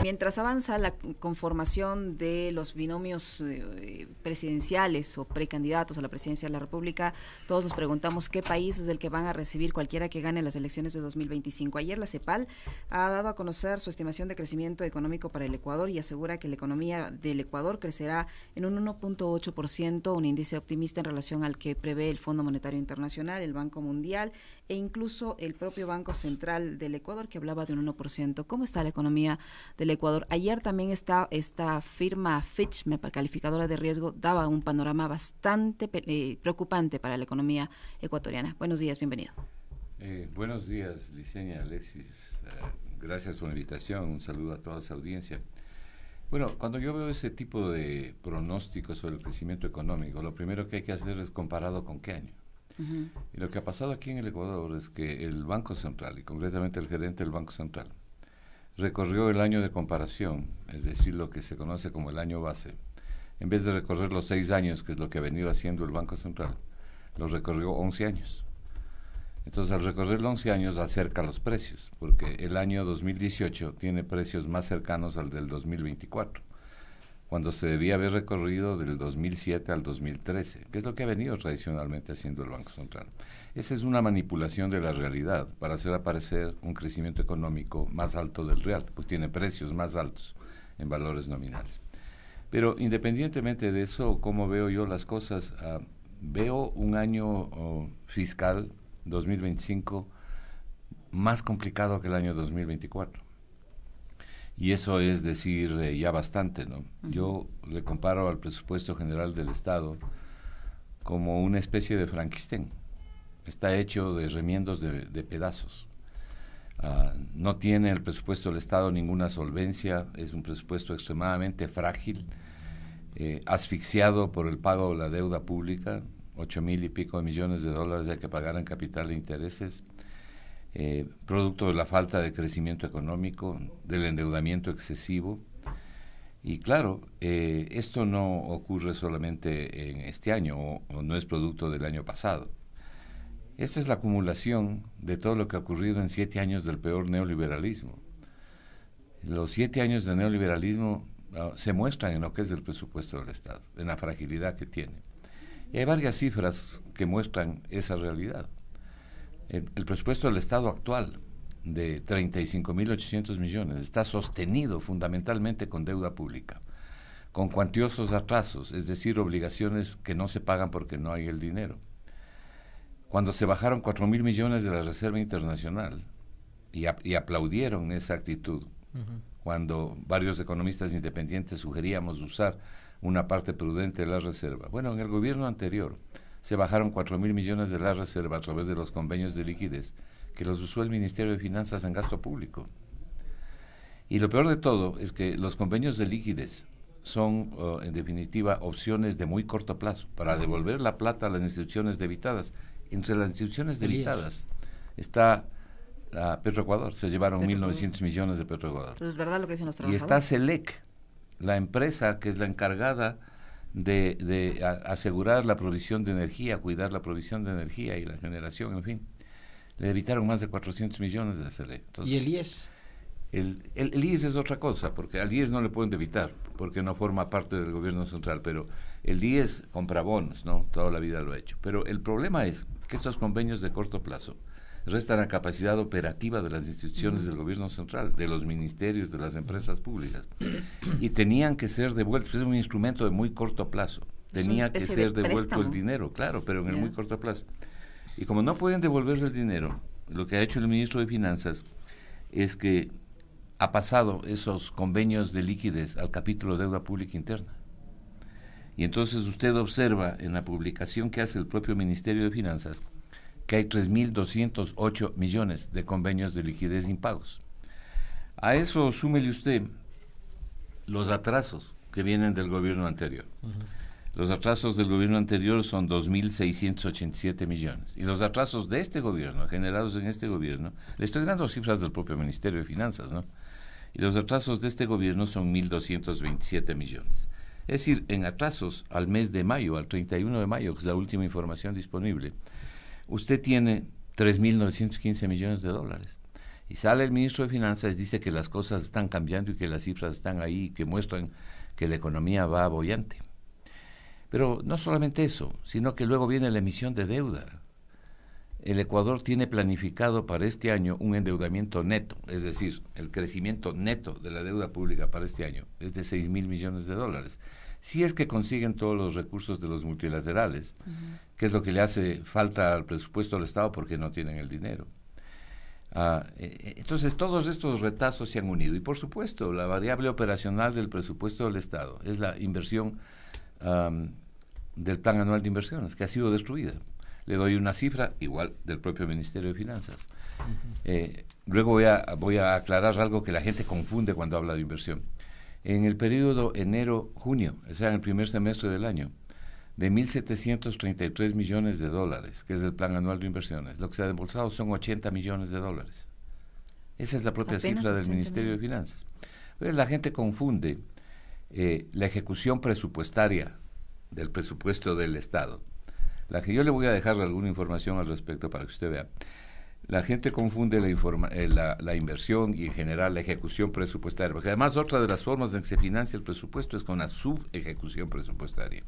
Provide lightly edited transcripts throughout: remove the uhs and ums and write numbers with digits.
mientras avanza la conformación de los binomios presidenciales o precandidatos a la presidencia de la República, todos nos preguntamos qué país es el que van a recibir cualquiera que gane las elecciones de 2025. Ayer la CEPAL ha dado a conocer su estimación de crecimiento económico para el Ecuador y asegura que la economía del Ecuador crecerá en un 1.8%, un índice optimista en relación al que prevé el Fondo Monetario Internacional, el Banco Mundial e incluso el propio Banco Central del Ecuador, que hablaba de un 1%. ¿Cómo está la economía del Ecuador? Ayer también esta firma Fitch, calificadora de riesgo, daba un panorama bastante preocupante para la economía ecuatoriana. Buenos días, bienvenido. Buenos días, Liceña, Alexis. Gracias por la invitación. Un saludo a toda esa audiencia. Bueno, cuando yo veo ese tipo de pronósticos sobre el crecimiento económico, lo primero que hay que hacer es comparado con qué año. Y lo que ha pasado aquí en el Ecuador es que el Banco Central, y concretamente el gerente del Banco Central, recorrió el año de comparación, es decir, lo que se conoce como el año base. En vez de recorrer los 6 años, que es lo que ha venido haciendo el Banco Central, lo recorrió 11 años. Entonces, al recorrer los 11 años, acerca los precios, porque el año 2018 tiene precios más cercanos al del 2024, cuando se debía haber recorrido del 2007 al 2013, que es lo que ha venido tradicionalmente haciendo el Banco Central. Esa es una manipulación de la realidad para hacer aparecer un crecimiento económico más alto del real, pues tiene precios más altos en valores nominales. Pero independientemente de eso, ¿cómo veo yo las cosas? Veo un año fiscal 2025 más complicado que el año 2024. Y eso es decir ya bastante, ¿no? Yo le comparo al presupuesto general del Estado como una especie de Frankenstein. Está hecho de remiendos de pedazos. No tiene el presupuesto del Estado ninguna solvencia, es un presupuesto extremadamente frágil, asfixiado por el pago de la deuda pública, 8,000 y pico de millones de dólares hay que pagar en capital e intereses, producto de la falta de crecimiento económico, del endeudamiento excesivo. Y claro, esto no ocurre solamente en este año o no es producto del año pasado. Esta es la acumulación de todo lo que ha ocurrido en 7 años del peor neoliberalismo. Los 7 años de neoliberalismo se muestran en lo que es el presupuesto del Estado, en la fragilidad que tiene. Y hay varias cifras que muestran esa realidad. El presupuesto del Estado actual, de 35.800 millones, está sostenido fundamentalmente con deuda pública, con cuantiosos atrasos, es decir, obligaciones que no se pagan porque no hay el dinero. Cuando se bajaron 4,000 millones de la Reserva Internacional y aplaudieron esa actitud, cuando varios economistas independientes sugeríamos usar una parte prudente de la Reserva. Bueno, en el gobierno anterior se bajaron 4,000 millones de la Reserva a través de los convenios de liquidez que los usó el Ministerio de Finanzas en gasto público. Y lo peor de todo es que los convenios de liquidez son, en definitiva, opciones de muy corto plazo para devolver la plata a las instituciones debitadas. Entre las instituciones debitadas está Petroecuador, se llevaron 1.900 millones de Petroecuador. Entonces, ¿es verdad lo que dicen los trabajadores? Y está Selec, la empresa que es la encargada de asegurar la provisión de energía, cuidar la provisión de energía y la generación, en fin. Le debitaron más de 400 millones de Selec. Entonces, ¿y el IES? El IES es otra cosa, porque al IES no le pueden debitar, porque no forma parte del gobierno central, pero el IES compra bonos, ¿no? Toda la vida lo ha hecho. Pero el problema es que estos convenios de corto plazo restan la capacidad operativa de las instituciones del gobierno central, de los ministerios, de las empresas públicas, y tenían que ser devueltos. Es un instrumento de muy corto plazo. Tenía que ser devuelto el dinero, claro, pero en el muy corto plazo. Y como no pueden devolverle el dinero, lo que ha hecho el ministro de Finanzas es que ha pasado esos convenios de liquidez al capítulo de deuda pública interna. Y entonces usted observa en la publicación que hace el propio Ministerio de Finanzas que hay 3.208 millones de convenios de liquidez impagos. A eso súmele usted los atrasos que vienen del gobierno anterior. Los atrasos del gobierno anterior son 2.687 millones. Y los atrasos de este gobierno, generados en este gobierno, le estoy dando cifras del propio Ministerio de Finanzas, ¿no? Y los atrasos de este gobierno son 1.227 millones. Es decir, en atrasos al mes de mayo, al 31 de mayo, que es la última información disponible, usted tiene 3.915 millones de dólares. Y sale el ministro de Finanzas y dice que las cosas están cambiando y que las cifras están ahí, que muestran que la economía va boyante. Pero no solamente eso, sino que luego viene la emisión de deuda. El Ecuador tiene planificado para este año un endeudamiento neto, es decir, el crecimiento neto de la deuda pública para este año es de 6.000 millones de dólares. Si es que consiguen todos los recursos de los multilaterales, que es lo que le hace falta al presupuesto del Estado porque no tienen el dinero. Entonces, todos estos retazos se han unido. Y, por supuesto, la variable operacional del presupuesto del Estado es la inversión del Plan Anual de Inversiones, que ha sido destruida. Le doy una cifra igual del propio Ministerio de Finanzas. Luego voy a aclarar algo que la gente confunde cuando habla de inversión. En el periodo enero-junio, o sea, en el primer semestre del año, de 1.733 millones de dólares, que es el Plan Anual de Inversiones, lo que se ha desembolsado son 80 millones de dólares. Esa es la propia cifra del Ministerio de Finanzas. Pero la gente confunde la ejecución presupuestaria del presupuesto del Estado. La que yo le voy a dejar alguna información al respecto para que usted vea. La gente confunde la inversión y en general la ejecución presupuestaria, porque además otra de las formas en que se financia el presupuesto es con la subejecución presupuestaria.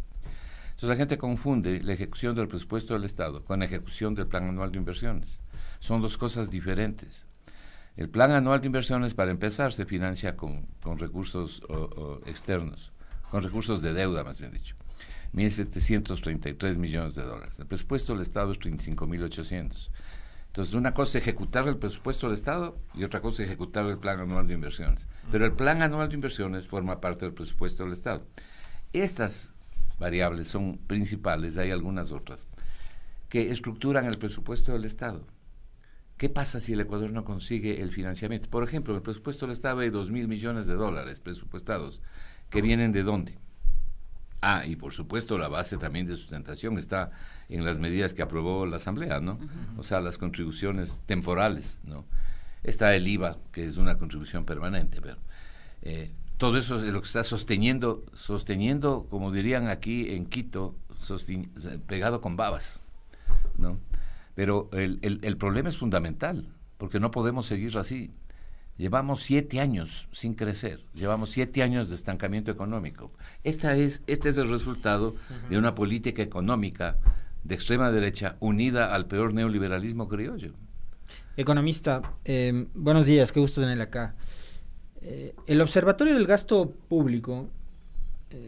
Entonces la gente confunde la ejecución del presupuesto del Estado con la ejecución del Plan Anual de Inversiones. Son dos cosas diferentes. El Plan Anual de Inversiones, para empezar, se financia con recursos externos, con recursos de deuda, más bien dicho. 1.733 millones de dólares. El presupuesto del Estado es 35.800. Entonces, una cosa es ejecutar el presupuesto del Estado y otra cosa es ejecutar el Plan Anual de Inversiones. Pero el Plan Anual de Inversiones forma parte del presupuesto del Estado. Estas variables son principales, hay algunas otras, que estructuran el presupuesto del Estado. ¿Qué pasa si el Ecuador no consigue el financiamiento? Por ejemplo, en el presupuesto del Estado hay 2.000 millones de dólares presupuestados, que vienen ¿de dónde? Y por supuesto la base también de sustentación está en las medidas que aprobó la Asamblea, ¿no? O sea, las contribuciones temporales, ¿no? Está el IVA, que es una contribución permanente, pero todo eso es lo que está sosteniendo, como dirían aquí en Quito, pegado con babas, ¿no? Pero el problema es fundamental, porque no podemos seguir así. Llevamos 7 años sin crecer, llevamos 7 años de estancamiento económico. Este es el resultado de una política económica de extrema derecha unida al peor neoliberalismo criollo. Economista, buenos días, qué gusto tenerle acá. El Observatorio del Gasto Público,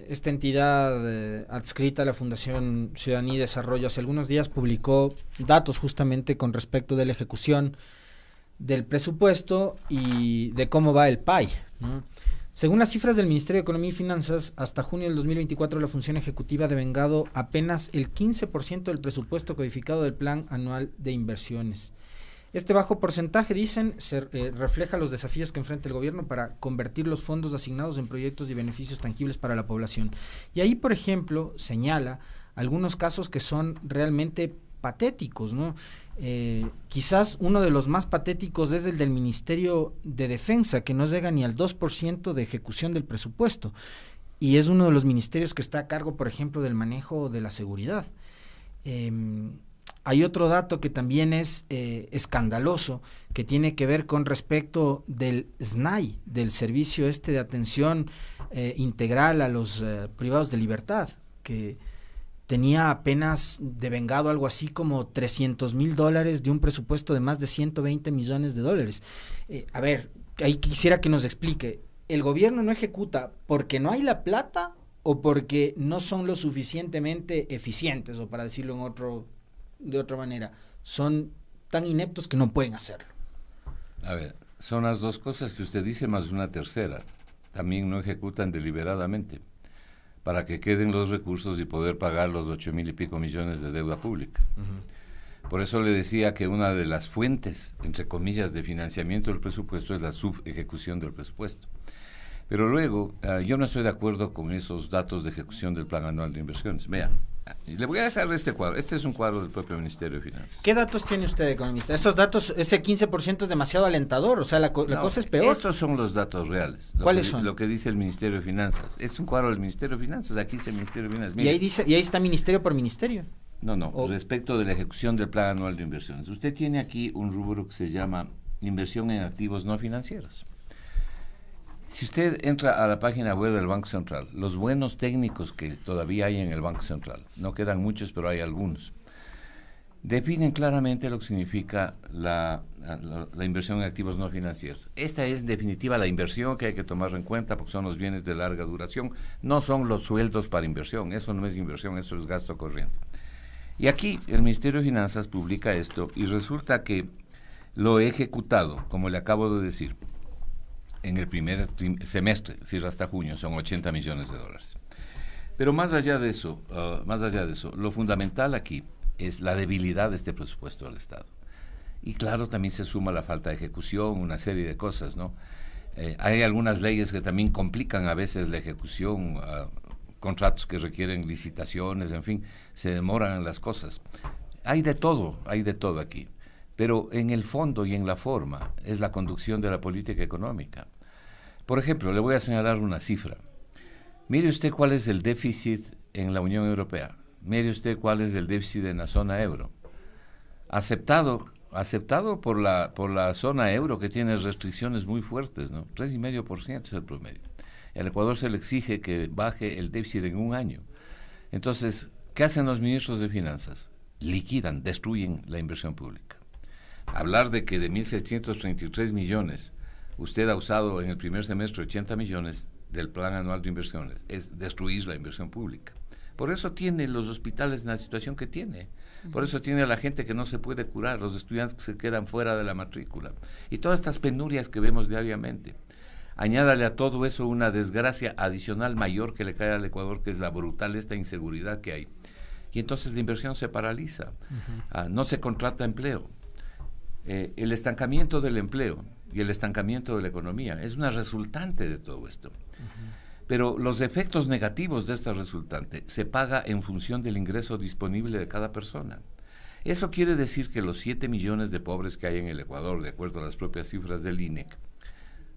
esta entidad adscrita a la Fundación Ciudadanía y Desarrollo, hace algunos días publicó datos justamente con respecto de la ejecución del presupuesto y de cómo va el PAI, ¿no? Según las cifras del Ministerio de Economía y Finanzas, hasta junio del 2024 la función ejecutiva ha devengado apenas el 15% del presupuesto codificado del Plan Anual de Inversiones. Este bajo porcentaje, dicen, refleja los desafíos que enfrenta el gobierno para convertir los fondos asignados en proyectos y beneficios tangibles para la población. Y ahí, por ejemplo, señala algunos casos que son realmente patéticos, ¿no? Quizás uno de los más patéticos es el del Ministerio de Defensa, que no llega ni al 2% de ejecución del presupuesto, y es uno de los ministerios que está a cargo, por ejemplo, del manejo de la seguridad. Hay otro dato que también es escandaloso, que tiene que ver con respecto del SNAI, del servicio de atención integral a los privados de libertad, que tenía apenas devengado algo así como $300,000 de un presupuesto de más de 120 millones de dólares. A ver, ahí quisiera que nos explique, ¿el gobierno no ejecuta porque no hay la plata o porque no son lo suficientemente eficientes, o para decirlo de otra manera, son tan ineptos que no pueden hacerlo? A ver, son las dos cosas que usted dice más una tercera. También no ejecutan deliberadamente para que queden los recursos y poder pagar los 8.000 y pico millones de deuda pública. Por eso le decía que una de las fuentes, entre comillas, de financiamiento del presupuesto es la subejecución del presupuesto. Pero luego, yo no estoy de acuerdo con esos datos de ejecución del Plan Anual de Inversiones. Vea, le voy a dejar este cuadro. Este es un cuadro del propio Ministerio de Finanzas. ¿Qué datos tiene usted, economista? Estos datos, ese 15% es demasiado alentador, o sea, la cosa es peor. Estos son los datos reales. ¿Cuáles son? Lo que dice el Ministerio de Finanzas. Es un cuadro del Ministerio de Finanzas, aquí dice el Ministerio de Finanzas. Mire. Y ahí está ministerio por ministerio. No, respecto de la ejecución del Plan Anual de Inversiones. Usted tiene aquí un rubro que se llama inversión en activos no financieros. Si usted entra a la página web del Banco Central, los buenos técnicos que todavía hay en el Banco Central, no quedan muchos, pero hay algunos, definen claramente lo que significa la inversión en activos no financieros. Esta es en definitiva la inversión que hay que tomar en cuenta porque son los bienes de larga duración, no son los sueldos para inversión, eso no es inversión, eso es gasto corriente. Y aquí el Ministerio de Finanzas publica esto y resulta que lo ejecutado, como le acabo de decir, en el primer semestre, es decir, hasta junio, son 80 millones de dólares. Pero más allá de eso, lo fundamental aquí es la debilidad de este presupuesto del Estado. Y claro, también se suma la falta de ejecución, una serie de cosas, ¿no? Hay algunas leyes que también complican a veces la ejecución, contratos que requieren licitaciones, en fin, se demoran las cosas. Hay de todo aquí. Pero en el fondo y en la forma es la conducción de la política económica. Por ejemplo, le voy a señalar una cifra. Mire usted cuál es el déficit en la Unión Europea. Mire usted cuál es el déficit en la zona euro. Aceptado por la zona euro, que tiene restricciones muy fuertes, ¿no? 3,5% es el promedio. Al Ecuador se le exige que baje el déficit en un año. Entonces, ¿qué hacen los ministros de Finanzas? Liquidan, destruyen la inversión pública. Hablar de que de 1.633 millones usted ha usado en el primer semestre 80 millones del Plan Anual de Inversiones es destruir la inversión pública. Por eso tiene los hospitales en la situación que tiene. Por eso tiene a la gente que no se puede curar, los estudiantes que se quedan fuera de la matrícula. Y todas estas penurias que vemos diariamente. Añádale a todo eso una desgracia adicional mayor que le cae al Ecuador, que es la brutal esta inseguridad que hay. Y entonces la inversión se paraliza. No se contrata empleo. El estancamiento del empleo y el estancamiento de la economía es una resultante de todo esto. Pero los efectos negativos de esta resultante se paga en función del ingreso disponible de cada persona. Eso quiere decir que los 7 millones de pobres que hay en el Ecuador, de acuerdo a las propias cifras del INEC,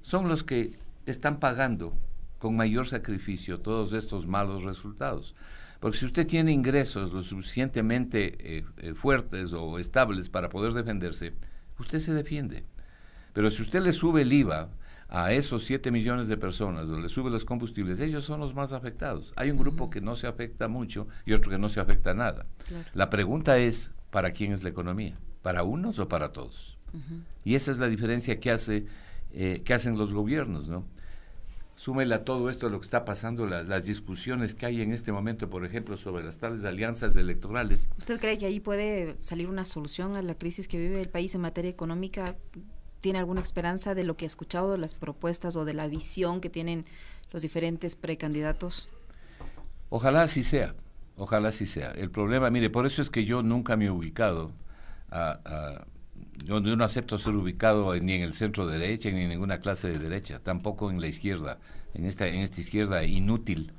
son los que están pagando con mayor sacrificio todos estos malos resultados. Porque si usted tiene ingresos lo suficientemente fuertes o estables para poder defenderse, usted se defiende. Pero si usted le sube el IVA a esos 7 millones de personas, o le sube los combustibles, ellos son los más afectados. Hay un grupo que no se afecta mucho y otro que no se afecta nada. Claro. La pregunta es, ¿para quién es la economía? ¿Para unos o para todos? Y esa es la diferencia que hacen los gobiernos, ¿no? Súmele a todo esto lo que está pasando, las discusiones que hay en este momento, por ejemplo, sobre las tales alianzas electorales. ¿Usted cree que ahí puede salir una solución a la crisis que vive el país en materia económica? ¿Tiene alguna esperanza de lo que ha escuchado, de las propuestas o de la visión que tienen los diferentes precandidatos? Ojalá así sea, ojalá así sea. El problema, mire, por eso es que yo nunca me he ubicado, yo no acepto ser ubicado ni en el centro derecha ni en ninguna clase de derecha, tampoco en la izquierda, en esta izquierda inútil,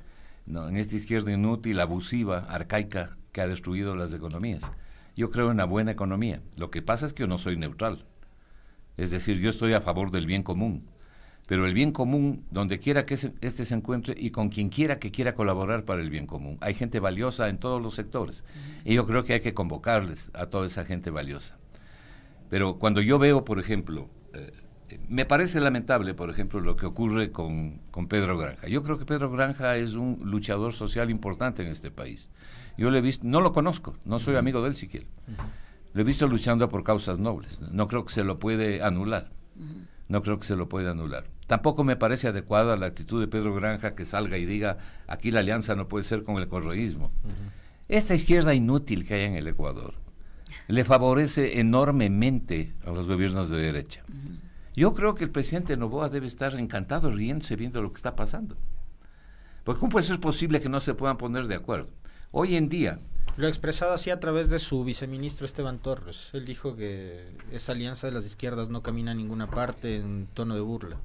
¿no? En esta izquierda inútil, abusiva, arcaica, que ha destruido las economías. Yo creo en la buena economía. Lo que pasa es que yo no soy neutral. Es decir, yo estoy a favor del bien común, pero el bien común, donde quiera que este se encuentre y con quien quiera que quiera colaborar para el bien común. Hay gente valiosa en todos los sectores, y yo creo que hay que convocarles a toda esa gente valiosa. Pero cuando yo veo, por ejemplo, me parece lamentable, por ejemplo, lo que ocurre con Pedro Granja. Yo creo que Pedro Granja es un luchador social importante en este país. Yo le he visto, no lo conozco, no soy amigo de él siquiera. Lo he visto luchando por causas nobles. No creo que se lo puede anular. No creo que se lo pueda anular. Tampoco me parece adecuada la actitud de Pedro Granja que salga y diga, aquí la alianza no puede ser con el correísmo. Esta izquierda inútil que hay en el Ecuador le favorece enormemente a los gobiernos de derecha. Yo creo que el presidente Noboa debe estar encantado riéndose viendo lo que está pasando. Porque ¿cómo puede ser posible que no se puedan poner de acuerdo? Hoy en día... Lo ha expresado así a través de su viceministro Esteban Torres. Él dijo que esa alianza de las izquierdas no camina a ninguna parte en tono de burla.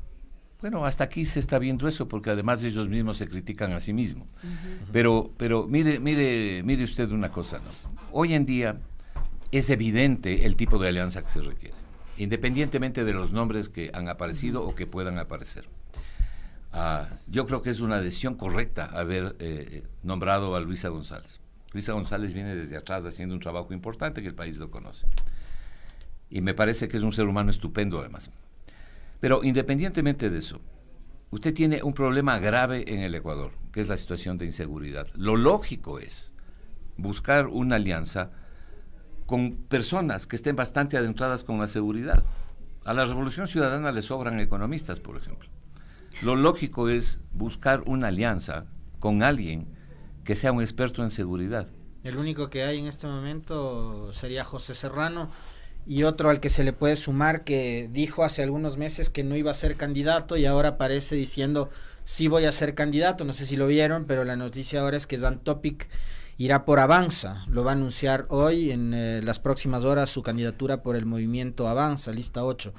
Bueno, hasta aquí se está viendo eso, porque además ellos mismos se critican a sí mismos. Pero mire usted una cosa, ¿no? Hoy en día es evidente el tipo de alianza que se requiere, independientemente de los nombres que han aparecido o que puedan aparecer. Yo creo que es una decisión correcta haber nombrado a Luisa González. Luisa González viene desde atrás haciendo un trabajo importante que el país lo conoce. y me parece que es un ser humano estupendo además. Pero independientemente de eso, usted tiene un problema grave en el Ecuador, que es la situación de inseguridad. Lo lógico es buscar una alianza con personas que estén bastante adentradas con la seguridad. A la Revolución Ciudadana le sobran economistas, por ejemplo. Lo lógico es buscar una alianza con alguien que sea un experto en seguridad. El único que hay en este momento sería José Serrano, y otro al que se le puede sumar que dijo hace algunos meses que no iba a ser candidato y ahora aparece diciendo sí voy a ser candidato. No sé si lo vieron, pero la noticia ahora es que Dan Topic irá por Avanza. Lo va a anunciar hoy, en las próximas horas, su candidatura por el movimiento Avanza, lista 8.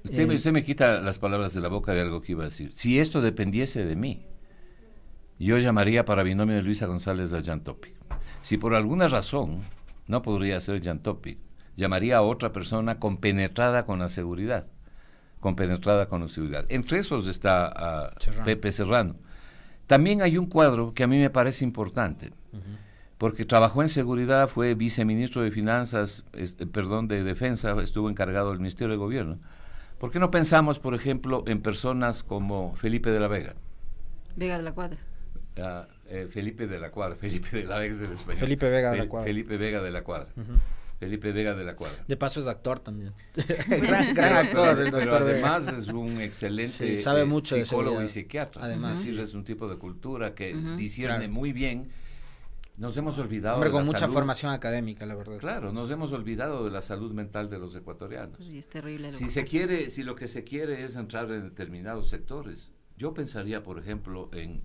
Usted me quita las palabras de la boca de algo que iba a decir. Si esto dependiese de mí, yo llamaría para binomio de Luisa González a Jan Topic. Si por alguna razón no podría ser Jan Topic, llamaría a otra persona compenetrada con la seguridad. Entre esos está Pepe Serrano. También hay un cuadro que a mí me parece importante, porque trabajó en seguridad, fue viceministro de Finanzas, de Defensa, estuvo encargado del Ministerio de Gobierno. ¿Por qué no pensamos, por ejemplo, en personas como Felipe de la Vega? Vega de la Cuadra. Felipe de la Cuadra, Felipe de la Vega es el español. Felipe Vega de la Cuadra. Felipe Vega de la Cuadra. Felipe Vega de la Cuadra. De paso es actor también. gran actor, el doctor Vega. Además es un excelente sabe mucho psicólogo de y psiquiatra. Además, es un tipo de cultura que discierne muy bien. Nos hemos olvidado hombre de con la mucha salud. Formación académica, la verdad. Claro, nos hemos olvidado de la salud mental de los ecuatorianos. Sí, es terrible. Si lo que se quiere es entrar en determinados sectores, yo pensaría, por ejemplo, en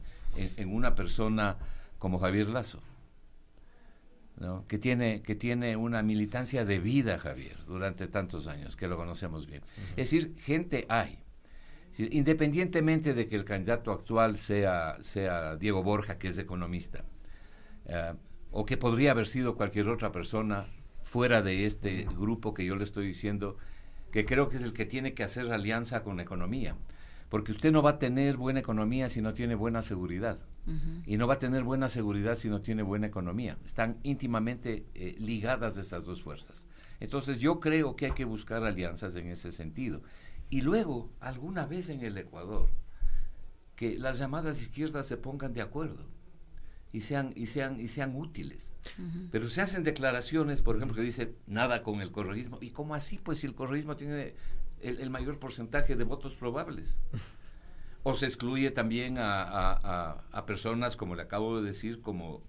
una persona como Javier Lazo, ¿no? que tiene una militancia de vida, Javier, durante tantos años, que lo conocemos bien. Es decir, gente hay. Es decir, independientemente de que el candidato actual sea Diego Borja, que es economista, o que podría haber sido cualquier otra persona fuera de este grupo que yo le estoy diciendo, que creo que es el que tiene que hacer alianza con la economía, porque usted no va a tener buena economía si no tiene buena seguridad, y no va a tener buena seguridad si no tiene buena economía. Están íntimamente ligadas estas dos fuerzas. Entonces yo creo que hay que buscar alianzas en ese sentido. Y luego, alguna vez en el Ecuador, que las llamadas izquierdas se pongan de acuerdo y sean útiles. Pero se hacen declaraciones, por ejemplo, que dice nada con el correísmo. ¿Y cómo así? Pues si el correísmo tiene el mayor porcentaje de votos probables. O se excluye también a personas, como le acabo de decir, como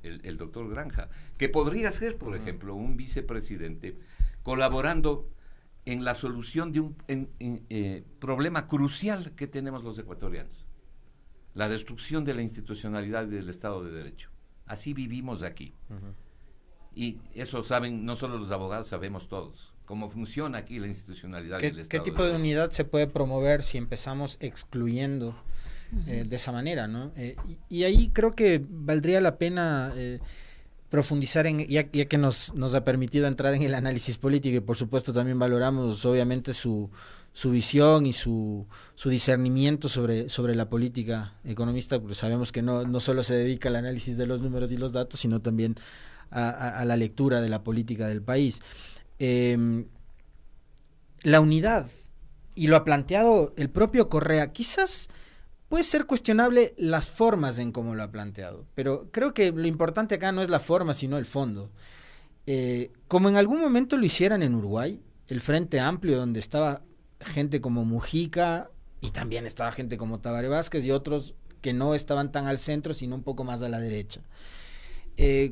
el doctor Granja, que podría ser, por ejemplo, un vicepresidente colaborando en la solución de un problema crucial que tenemos los ecuatorianos: la destrucción de la institucionalidad y del Estado de Derecho. Así vivimos aquí. Y eso saben no solo los abogados, sabemos todos cómo funciona aquí la institucionalidad del Estado. ¿Qué tipo de unidad se puede promover si empezamos excluyendo de esa manera, ¿no? Y ahí creo que valdría la pena profundizar ya que nos ha permitido entrar en el análisis político, y por supuesto también valoramos obviamente su visión y su discernimiento sobre la política economista, porque sabemos que no solo se dedica al análisis de los números y los datos, sino también a la lectura de la política del país. La unidad, y lo ha planteado el propio Correa, quizás puede ser cuestionable las formas en cómo lo ha planteado, pero creo que lo importante acá no es la forma, sino el fondo. Como en algún momento lo hicieran en Uruguay, el Frente Amplio, donde estaba gente como Mujica y también estaba gente como Tabaré Vázquez y otros que no estaban tan al centro, sino un poco más a la derecha.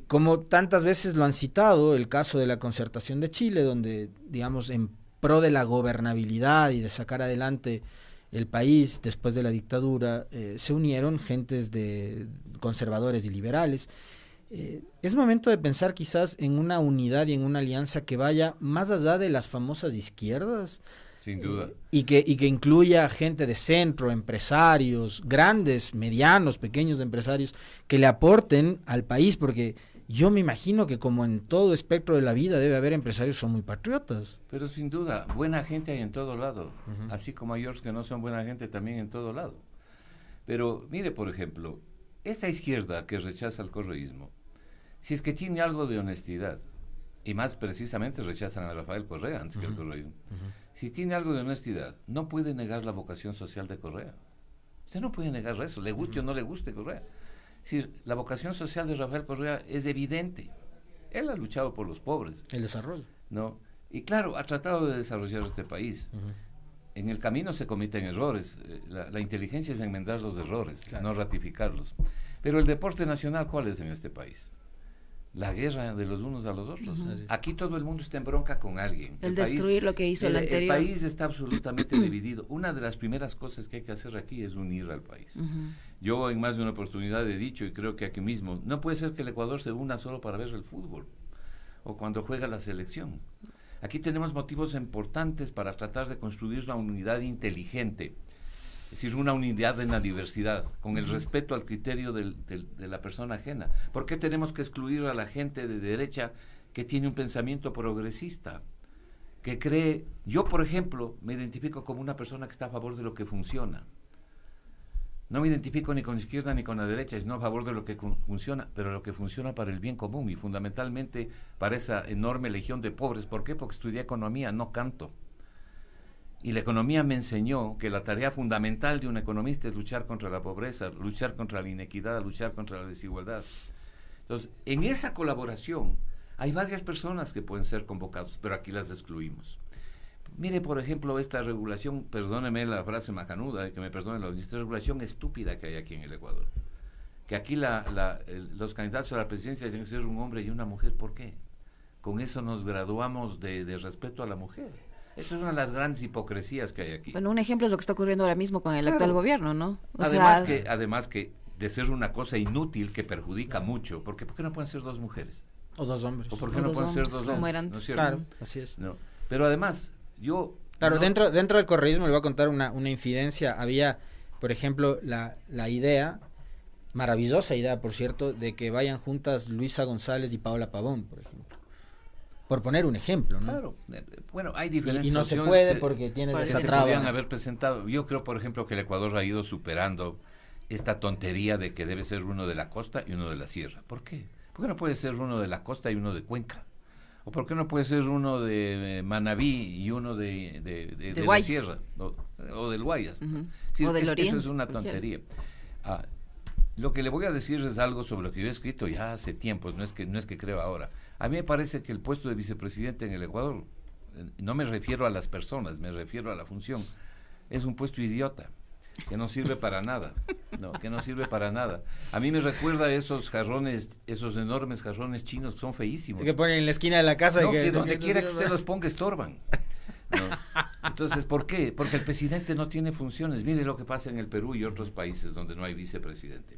Como tantas veces lo han citado, el caso de la Concertación de Chile, donde, digamos, en pro de la gobernabilidad y de sacar adelante el país después de la dictadura, se unieron gentes de conservadores y liberales. Es momento de pensar quizás en una unidad y en una alianza que vaya más allá de las famosas izquierdas. Sin duda. Y que incluya gente de centro, empresarios, grandes, medianos, pequeños empresarios, que le aporten al país, porque yo me imagino que como en todo espectro de la vida debe haber empresarios que son muy patriotas. Pero sin duda, buena gente hay en todo lado, así como hay otros que no son buena gente también en todo lado. Pero mire, por ejemplo, esta izquierda que rechaza el correísmo, si es que tiene algo de honestidad, y más precisamente rechazan a Rafael Correa antes que el correísmo. Si tiene algo de honestidad, no puede negar la vocación social de Correa. Usted no puede negar eso, le guste o no le guste Correa. Es decir, la vocación social de Rafael Correa es evidente. Él ha luchado por los pobres. El desarrollo. ¿No? Y claro, ha tratado de desarrollar este país. En el camino se cometen errores. La inteligencia es enmendar los errores, claro, no ratificarlos. Pero el deporte nacional, ¿cuál es en este país? La guerra de los unos a los otros. Aquí todo el mundo está en bronca con alguien. El destruir lo que hizo el anterior. El país está absolutamente dividido. Una de las primeras cosas que hay que hacer aquí es unir al país. Yo en más de una oportunidad he dicho, y creo que aquí mismo, no puede ser que el Ecuador se una solo para ver el fútbol o cuando juega la selección. Aquí tenemos motivos importantes para tratar de construir una unidad inteligente, es decir, una unidad en la diversidad, con el respeto al criterio de la persona ajena. ¿Por qué tenemos que excluir a la gente de derecha que tiene un pensamiento progresista? Que cree, yo por ejemplo, me identifico como una persona que está a favor de lo que funciona. No me identifico ni con la izquierda ni con la derecha, sino a favor de lo que funciona, pero lo que funciona para el bien común y fundamentalmente para esa enorme legión de pobres. ¿Por qué? Porque estudié economía, no canto. Y la economía me enseñó que la tarea fundamental de un economista es luchar contra la pobreza, luchar contra la inequidad, luchar contra la desigualdad. Entonces, en esa colaboración hay varias personas que pueden ser convocadas, pero aquí las excluimos. Mire, por ejemplo, esta regulación, perdóneme la frase macanuda, que me perdone esta regulación estúpida que hay aquí en el Ecuador. Que aquí los candidatos a la presidencia tienen que ser un hombre y una mujer. ¿Por qué? Con eso nos graduamos de respeto a la mujer. Esa es una de las grandes hipocresías que hay aquí. Bueno, un ejemplo es lo que está ocurriendo ahora mismo con el actual gobierno, ¿no? Además que de ser una cosa inútil que perjudica mucho, porque ¿por qué no pueden ser dos mujeres? O dos hombres. ¿O por qué no pueden ser dos hombres? ¿No es cierto? Claro, así es. No. Pero además, Claro, dentro del correísmo le voy a contar una infidencia. Había, por ejemplo, la idea, maravillosa idea, por cierto, de que vayan juntas Luisa González y Paola Pavón, por ejemplo. Por poner un ejemplo, ¿no? Claro. Bueno, hay diferentes y no se puede porque tiene esa traba. Podrían haber presentado. Yo creo, por ejemplo, que el Ecuador ha ido superando esta tontería de que debe ser uno de la costa y uno de la sierra. ¿Por qué? ¿Por qué no puede ser uno de la costa y uno de Cuenca? ¿O por qué no puede ser uno de Manabí y uno de la sierra? O del Guayas. Sí, o del Oriente. Eso es una tontería. Lo que le voy a decir es algo sobre lo que yo he escrito ya hace tiempos, no es que creo ahora. A mí me parece que el puesto de vicepresidente en el Ecuador, no me refiero a las personas, me refiero a la función, es un puesto idiota, que no sirve para nada, que no sirve para nada. A mí me recuerda esos jarrones, esos enormes jarrones chinos que son feísimos. Que ponen en la esquina de la casa. Que donde quiera que usted los ponga estorban. Entonces, ¿por qué? Porque el presidente no tiene funciones. Mire lo que pasa en el Perú y otros países donde no hay vicepresidente.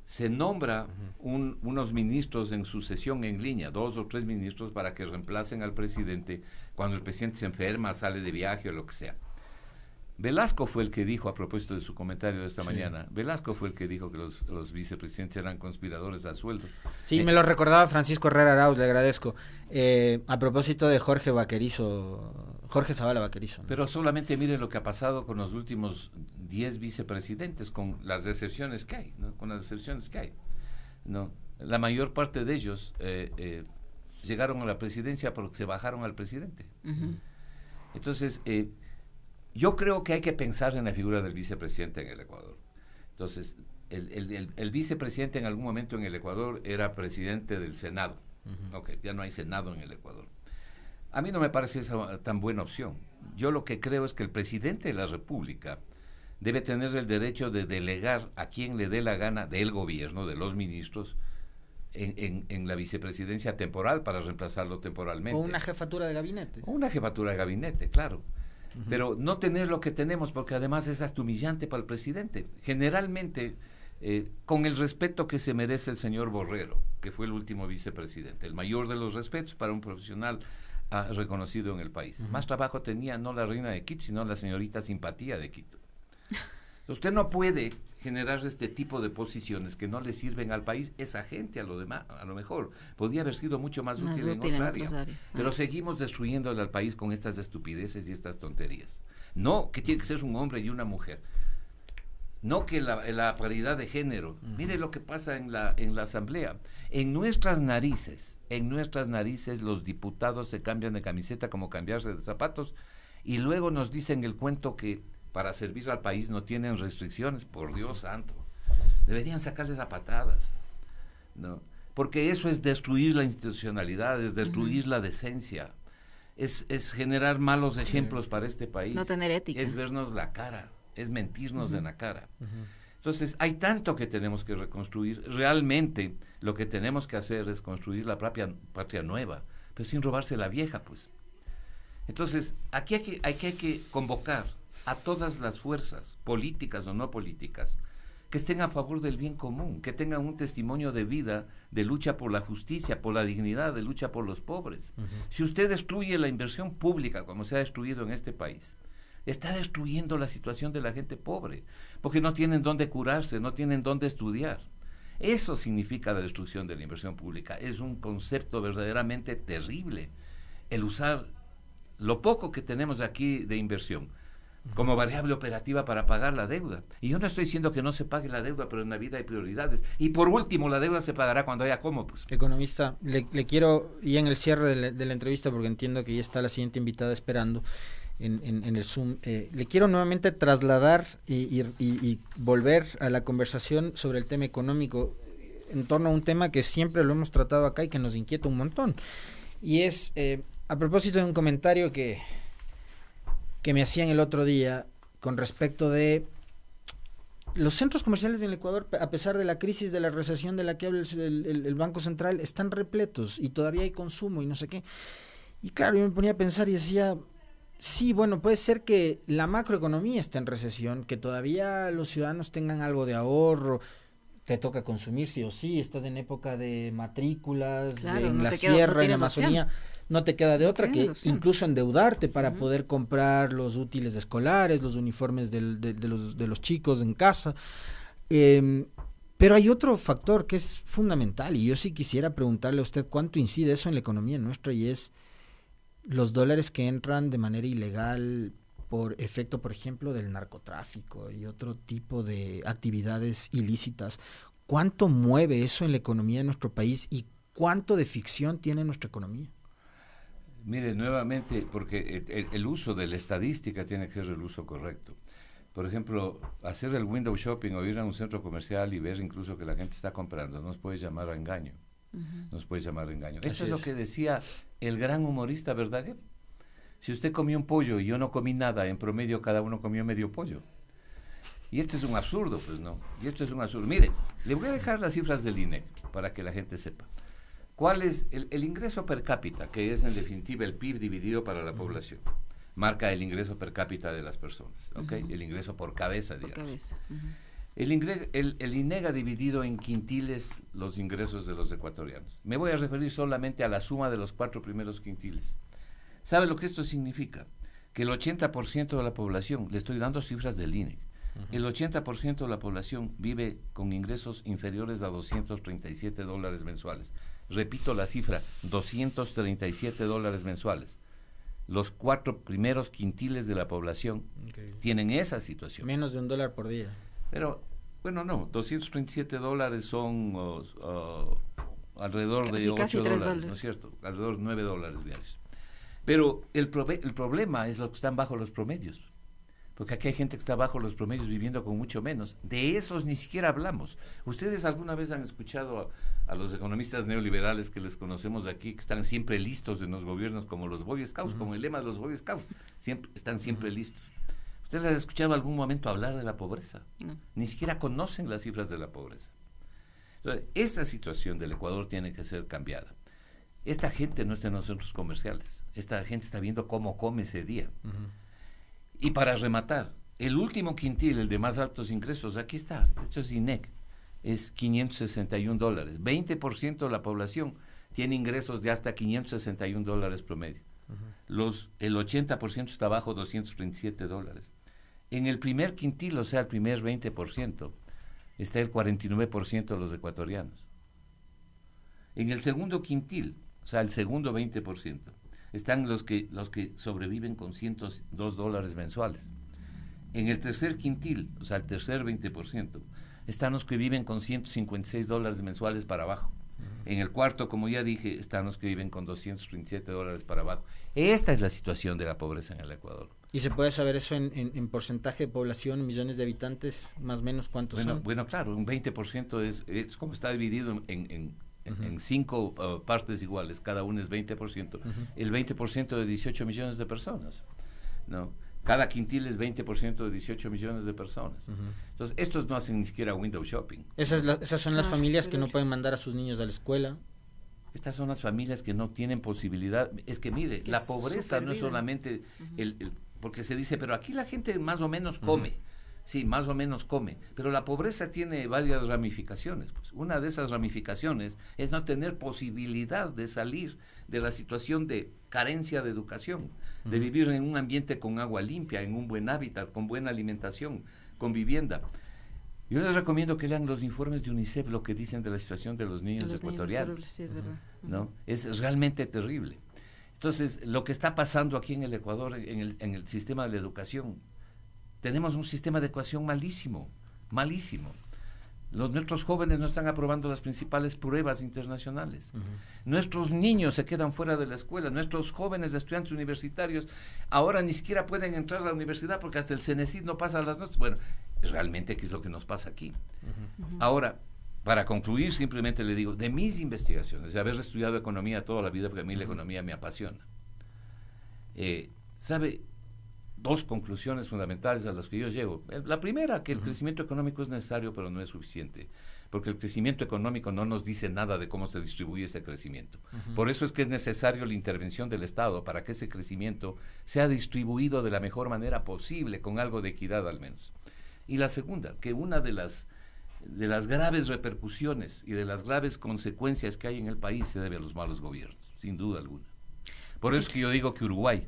Se nombra unos ministros en sucesión en línea, 2 o 3 ministros para que reemplacen al presidente cuando el presidente se enferma, sale de viaje o lo que sea. Velasco fue el que dijo, a propósito de su comentario de esta mañana, Velasco fue el que dijo que los vicepresidentes eran conspiradores a sueldo. Sí, me lo recordaba Francisco Herrera Arauz, le agradezco. A propósito de Jorge Zavala Vaquerizo. ¿No? Pero solamente mire lo que ha pasado con los últimos 10 vicepresidentes, con las excepciones que hay, ¿no? Con las excepciones que hay, ¿no? La mayor parte de ellos llegaron a la presidencia porque se bajaron al presidente. Entonces, yo creo que hay que pensar en la figura del vicepresidente en el Ecuador. Entonces, el vicepresidente en algún momento en el Ecuador era presidente del Senado. Ya no hay Senado en el Ecuador. A mí no me parece esa tan buena opción. Yo lo que creo es que el presidente de la República debe tener el derecho de delegar a quien le dé la gana del gobierno, de los ministros, en la vicepresidencia temporal para reemplazarlo temporalmente. O una jefatura de gabinete. O una jefatura de gabinete, claro. Pero no tener lo que tenemos, porque además es hasta humillante para el presidente. Generalmente, con el respeto que se merece el señor Borrero, que fue el último vicepresidente, el mayor de los respetos para un profesional reconocido en el país. Más trabajo tenía no la reina de Quito, sino la señorita Simpatía de Quito. Usted no puede generar este tipo de posiciones que no le sirven al país. Esa gente a lo mejor podría haber sido mucho más útil en otra área, pero seguimos destruyéndole al país con estas estupideces y estas tonterías. No, que tiene que ser un hombre y una mujer. no que la paridad de género. Mire lo que pasa en la asamblea. En nuestras narices los diputados se cambian de camiseta como cambiarse de zapatos, y luego nos dicen el cuento que para servir al país no tienen restricciones. Por Dios santo, deberían sacarles a patadas, ¿no? Porque eso es destruir la institucionalidad, es destruir la decencia, es generar malos ejemplos para este país. Es no tener ética. Es vernos la cara, es mentirnos en la cara. Entonces, hay tanto que tenemos que reconstruir. Realmente, lo que tenemos que hacer es construir la propia patria nueva, pero sin robarse la vieja, pues. Entonces, aquí hay que convocar a todas las fuerzas, políticas o no políticas, que estén a favor del bien común, que tengan un testimonio de vida, de lucha por la justicia, por la dignidad, de lucha por los pobres. Si usted destruye la inversión pública, como se ha destruido en este país, está destruyendo la situación de la gente pobre, porque no tienen dónde curarse, no tienen dónde estudiar. Eso significa la destrucción de la inversión pública. Es un concepto verdaderamente terrible, el usar lo poco que tenemos aquí de inversión como variable operativa para pagar la deuda. Y yo no estoy diciendo que no se pague la deuda, pero en la vida hay prioridades. Y por último, la deuda se pagará cuando haya cómo, pues. Economista, le quiero, y en el cierre de la entrevista, porque entiendo que ya está la siguiente invitada esperando en el Zoom, le quiero nuevamente trasladar y volver a la conversación sobre el tema económico, en torno a un tema que siempre lo hemos tratado acá y que nos inquieta un montón. Y es, a propósito de un comentario que me hacían el otro día con respecto de los centros comerciales en el Ecuador, a pesar de la crisis, de la recesión de la que habla el Banco Central, están repletos y todavía hay consumo y no sé qué. Y claro, yo me ponía a pensar y decía, sí, bueno, puede ser que la macroeconomía esté en recesión, que todavía los ciudadanos tengan algo de ahorro, te toca consumir sí o sí, estás en época de matrículas, claro, en no la te sierra, no en la tienes Amazonía. opción. No te queda de otra que opción. incluso endeudarte para poder comprar los útiles escolares, los uniformes de los chicos en casa. Pero hay otro factor que es fundamental, y yo sí quisiera preguntarle a usted cuánto incide eso en la economía nuestra, y es los dólares que entran de manera ilegal por efecto, por ejemplo, del narcotráfico y otro tipo de actividades ilícitas. ¿Cuánto mueve eso en la economía de nuestro país y cuánto de ficción tiene nuestra economía? Mire, nuevamente, porque el uso de la estadística tiene que ser el uso correcto. Por ejemplo, hacer el window shopping o ir a un centro comercial y ver incluso que la gente está comprando, nos puede llamar a engaño. Nos puede llamar a engaño. Esto es lo que decía el gran humorista Verdaguer. Si usted comió un pollo y yo no comí nada, en promedio cada uno comió medio pollo. Y esto es un absurdo, pues no. Y esto es un absurdo. Mire, le voy a dejar las cifras del INEC para que la gente sepa. ¿Cuál es el ingreso per cápita, que es en definitiva el PIB dividido para la población? Marca el ingreso per cápita de las personas, ¿ok? El ingreso por cabeza, digamos. Por cabeza. El INEG ha dividido en quintiles los ingresos de los ecuatorianos. Me voy a referir solamente a la suma de los 4 primeros quintiles. ¿Sabe lo que esto significa? Que el 80% de la población, le estoy dando cifras del INEG, el 80% de la población vive con ingresos inferiores a $237 mensuales. Repito la cifra, $237 mensuales. Los 4 primeros quintiles de la población tienen esa situación. Menos de $1 por día. Pero, bueno, no, $237 son alrededor de $8, ¿no es cierto? Alrededor de $9 diarios. Pero el problema es los que están bajo los promedios. Porque aquí hay gente que está bajo los promedios viviendo con mucho menos. De esos ni siquiera hablamos. ¿Ustedes alguna vez han escuchado a los economistas neoliberales que les conocemos aquí, que están siempre listos en los gobiernos, como los Boy Scouts, como el lema de los Boy Scouts? Están siempre listos. ¿Ustedes les han escuchado en algún momento hablar de la pobreza? No. Ni siquiera conocen las cifras de la pobreza. Entonces, esta situación del Ecuador tiene que ser cambiada. Esta gente no está en los centros comerciales. Esta gente está viendo cómo come ese día. Y para rematar, el último quintil, el de más altos ingresos, aquí está, esto es INEC, es $561. 20% de la población tiene ingresos de hasta $561 promedio. El 80% está bajo $237. En el primer quintil, o sea, el primer 20%, está el 49% de los ecuatorianos. En el segundo quintil, o sea, el segundo 20%, están los que sobreviven con $102 mensuales. En el tercer quintil, o sea, el tercer 20%, están los que viven con $156 mensuales para abajo. En el cuarto, como ya dije, están los que viven con $237 para abajo. Esta es la situación de la pobreza en el Ecuador. ¿Y se puede saber eso en porcentaje de población, millones de habitantes, más o menos cuántos son? Bueno, claro, un 20% es como está dividido en 5 partes iguales, cada una es 20%. El 20% de 18 millones de personas, ¿no? Cada quintil es 20% de 18 millones de personas. Entonces, estos no hacen ni siquiera window shopping. Esas son las familias que no pueden mandar a sus niños a la escuela. Estas son las familias que no tienen posibilidad. Es que mire, la pobreza no es solamente porque se dice, pero aquí la gente más o menos come. Sí, más o menos come, pero la pobreza tiene varias ramificaciones. Pues. Una de esas ramificaciones es no tener posibilidad de salir de la situación de carencia de educación, de vivir en un ambiente con agua limpia, en un buen hábitat, con buena alimentación, con vivienda. Yo les recomiendo que lean los informes de UNICEF, lo que dicen de la situación de los niños ecuatorianos. Sí, es verdad. ¿No? Es realmente terrible. Entonces, lo que está pasando aquí en el Ecuador, en el sistema de la educación, tenemos un sistema de educación malísimo, malísimo. Nuestros jóvenes no están aprobando las principales pruebas internacionales. Nuestros niños se quedan fuera de la escuela. Nuestros jóvenes estudiantes universitarios ahora ni siquiera pueden entrar a la universidad porque hasta el CENESID no pasa las notas. Bueno, realmente, ¿qué es lo que nos pasa aquí? Ahora, para concluir, simplemente le digo, de mis investigaciones, de haber estudiado economía toda la vida, porque a mí la economía me apasiona, ¿sabe? 2 conclusiones fundamentales a las que yo llego. La primera, que el crecimiento económico es necesario, pero no es suficiente, porque el crecimiento económico no nos dice nada de cómo se distribuye ese crecimiento. Por eso es que es necesario la intervención del Estado para que ese crecimiento sea distribuido de la mejor manera posible, con algo de equidad al menos. Y la segunda, que una de las graves repercusiones y de las graves consecuencias que hay en el país se debe a los malos gobiernos, sin duda alguna. Por eso es que yo digo que Uruguay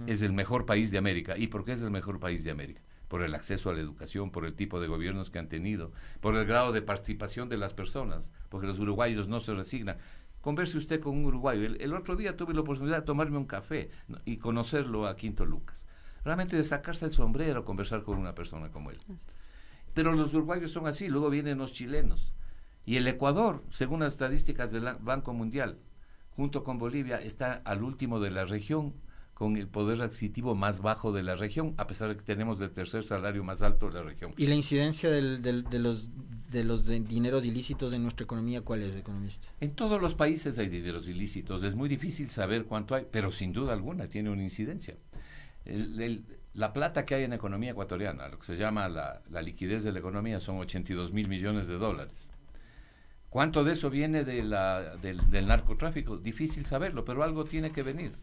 es el mejor país de América. ¿Y por qué es el mejor país de América? Por el acceso a la educación, por el tipo de gobiernos que han tenido, por el grado de participación de las personas, porque los uruguayos no se resignan. Converse usted con un uruguayo. El otro día tuve la oportunidad de tomarme un café y conocerlo a Quinto Lucas. Realmente de sacarse el sombrero, conversar con una persona como él. Pero los uruguayos son así, luego vienen los chilenos. Y el Ecuador, según las estadísticas del Banco Mundial, junto con Bolivia, está al último de la región, con el poder adquisitivo más bajo de la región, a pesar de que tenemos el tercer salario más alto de la región. ¿Y la incidencia de los dineros ilícitos en nuestra economía cuál es, economista? En todos los países hay dineros ilícitos, es muy difícil saber cuánto hay, pero sin duda alguna tiene una incidencia. La plata que hay en la economía ecuatoriana, lo que se llama la liquidez de la economía, son 82.000 millones de dólares. ¿Cuánto de eso viene del narcotráfico? Difícil saberlo, pero algo tiene que venir.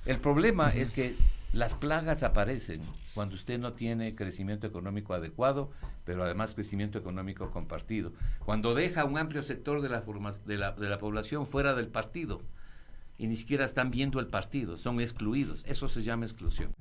El problema es que las plagas aparecen cuando usted no tiene crecimiento económico adecuado, pero además crecimiento económico compartido. Cuando deja un amplio sector de la población fuera del partido y ni siquiera están viendo el partido, son excluidos. Eso se llama exclusión.